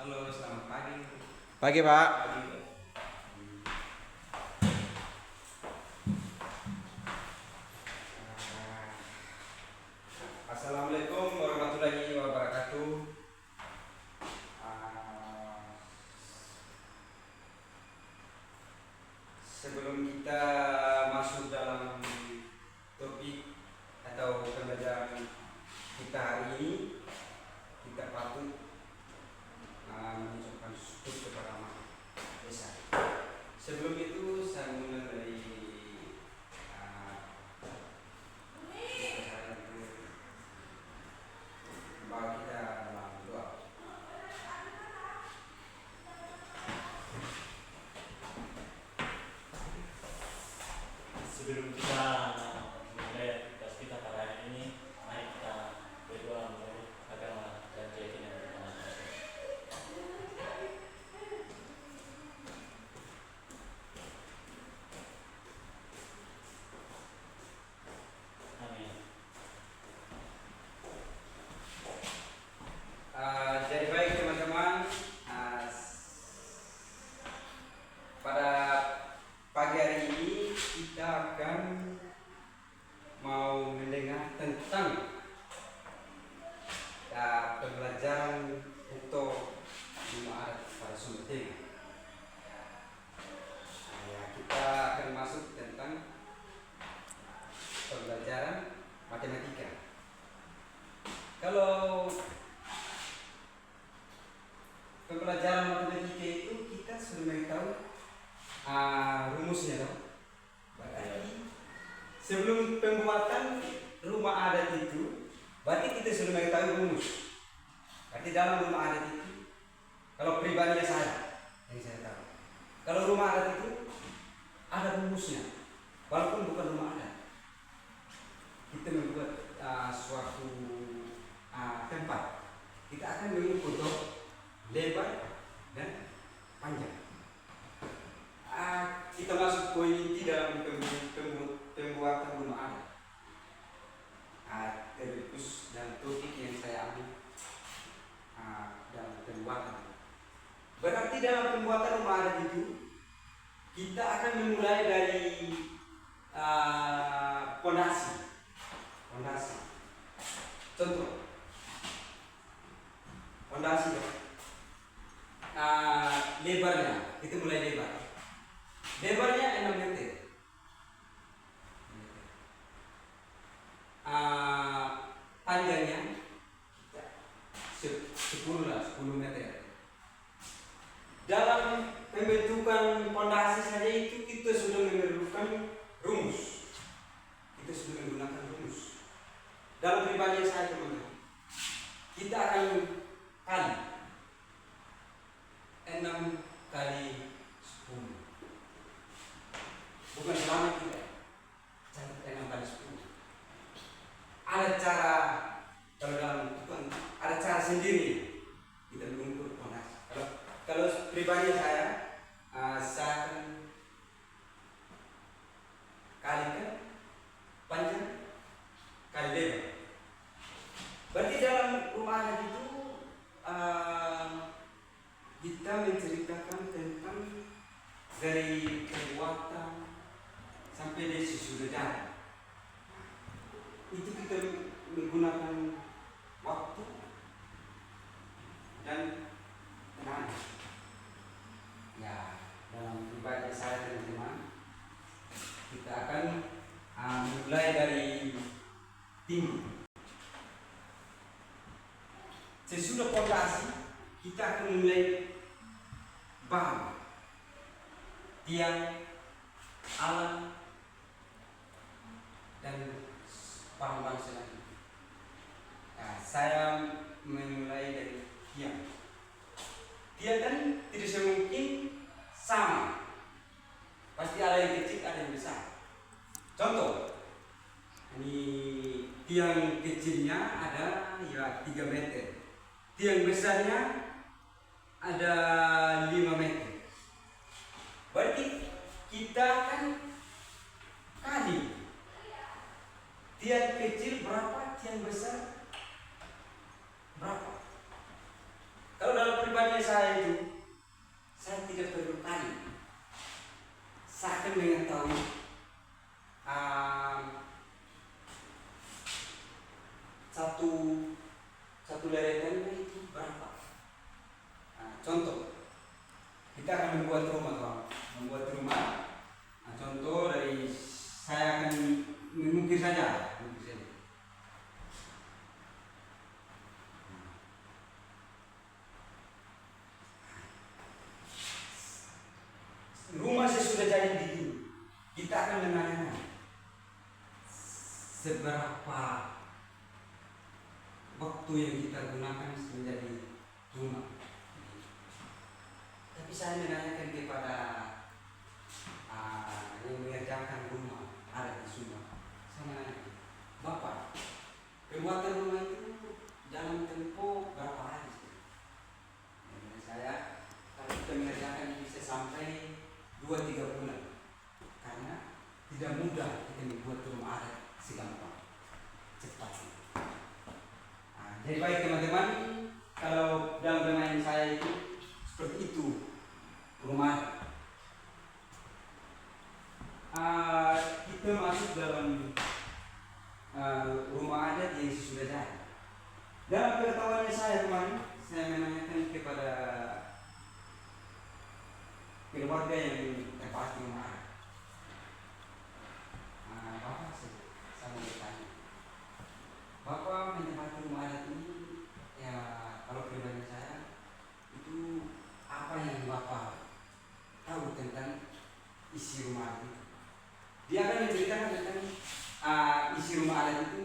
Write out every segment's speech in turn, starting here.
Halo, selamat pagi. Pagi Pak. Pagi. Assalamualaikum warahmatullahi wabarakatuh. Ah, Sebelum kita masuk dalam topik atau pembelajaran kita hari ini, kita patut mengucapkan syukur kepada Maha Esa. Sebelum itu saya mulai dari bahwa kita dalam doa. Sebelum kita mulai tugas kita pada hari ini, mari kita berdoa menurut agama dan keyakinan kita masing-masing. Amin. Jadi baik teman-teman, pada pagi hari ini kita akan mau mendengar tentang pembelajaran untuk Jumat pada Sumber. Kita akan masuk tentang pembelajaran matematika. Kalau pembelajaran matematika itu kita sudah mengetahui rumusnya, dong. Berarti sebelum pembuatan rumah adat itu, berarti kita sudah mengetahui rumus. Berarti dalam rumah adat itu, kalau pribadinya saya, yang saya tahu, kalau rumah adat itu ada rumusnya, walaupun bukan rumah adat. Kita membuat suatu tempat, kita akan mengukur lebar dan panjang. Kita masuk poin inti dalam pembuatan rumah adat. Terus dan topik yang saya ambil dalam pembuatan. Berarti dalam pembuatan rumah adat itu kita akan memulai dari pondasi. Contoh, pondasi lebarnya, kita mulai lebar. Lebarnya 6 meter. Panjangnya 10 meter. Dalam pembentukan pondasi saja itu kita sudah memerlukan rumus. Kita sudah menggunakan rumus. Dalam pribadi saya teman-teman, kita akan kali 6 kali 10. Bukan selama kita cari 6 kali 10. Ada cara, kalau dalam ada cara sendiri kita mengukur pondasi. Kalau pribadi saya akan kalikan panjang kali lebar. Berarti dalam rumah adat itu kita menceritakan tentang dari kekuatan sampai dari sesudah jalan. Itu kita menggunakan waktu dan tenaga. Ya, dalam pribadi saya teman-teman, kita akan mulai dari timur. Sesudah pondasi, kita akan mulai bahan, tiang, alat, dan bahan-bahan selanjutnya. Saya memulai dari tiang. Tiang kan tidak semungkin sama. Pasti ada yang kecil, ada yang besar. Contoh, ini tiang kecilnya ada 3 meter. Tiang besarnya ada 5 meter. Berarti kita kan kali tiang kecil berapa, tiang besar berapa. Kalau dalam pribadi pengetahuannya saya itu, saya tidak perlu kali. Saya akan mengetahui satu satu deretan itu berapa. Contoh, kita akan membuat rumah, kawan. Membuat rumah. Contoh dari saya akan mengukir saja. Rumah sesudah jadi begini, kita akan menanyakan seberapa waktu yang kita gunakan menjadi rumah. Tapi saya menanyakan kepada yang mengerjakan rumah ada di Sumba. Saya menanyakan, Bapak, pembuatan rumah itu dalam tempo berapa hari? Menurut saya, kalau kita mengerjakan bisa sampai 2-3 bulan, karena tidak mudah kita membuat rumah adat segampang cepat. Jadi baik teman-teman, kalau dalam bermain saya itu seperti itu rumah. Kita masuk dalam rumah adat yang sudah jadi. Dalam pengetahuannya saya kemarin, saya menanyakan kepada keluarga yang tempati rumah adat. Bapak saya mau bertanya, Bapak menempati rumah adat ini, ya kalau pribadi saya itu apa yang Bapak tahu tentang isi rumah adat itu? Dia akan menceritakan tentang isi rumah adat itu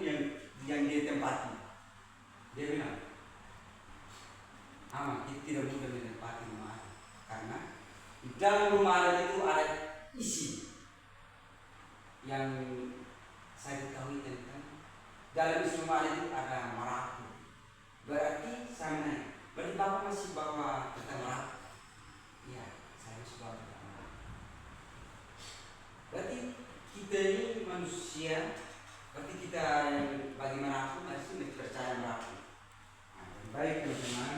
yang dia tempati. Dia bilang, kita tidak mudah menempati rumah adat, karena di dalam rumah adat itu ada isi yang saya ketahui tentang. Dalam isi rumah adat itu ada merapu. Berarti saya nanya, berarti Bapak masih bawa tentang merapu? Iya, saya masih bawa tentang merapu. Berarti kita ini manusia, berarti kita yang bagi merapu masih percaya merapu. Baik teman-teman,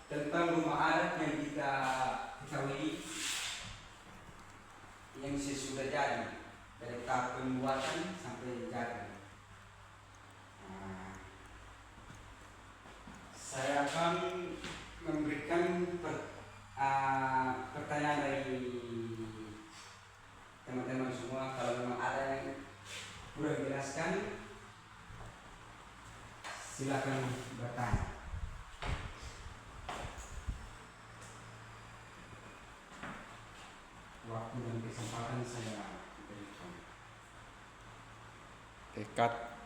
tentang rumah adat yang kita ketahui yang sesudah jadi dari tahap pembuatan sampai jadi. Saya akan memberikan pertanyaan dari teman-teman semua. Kalau memang ada yang kurang jelaskan, silakan bertanya. Waktu dan kesempatan saya berikan. Cut.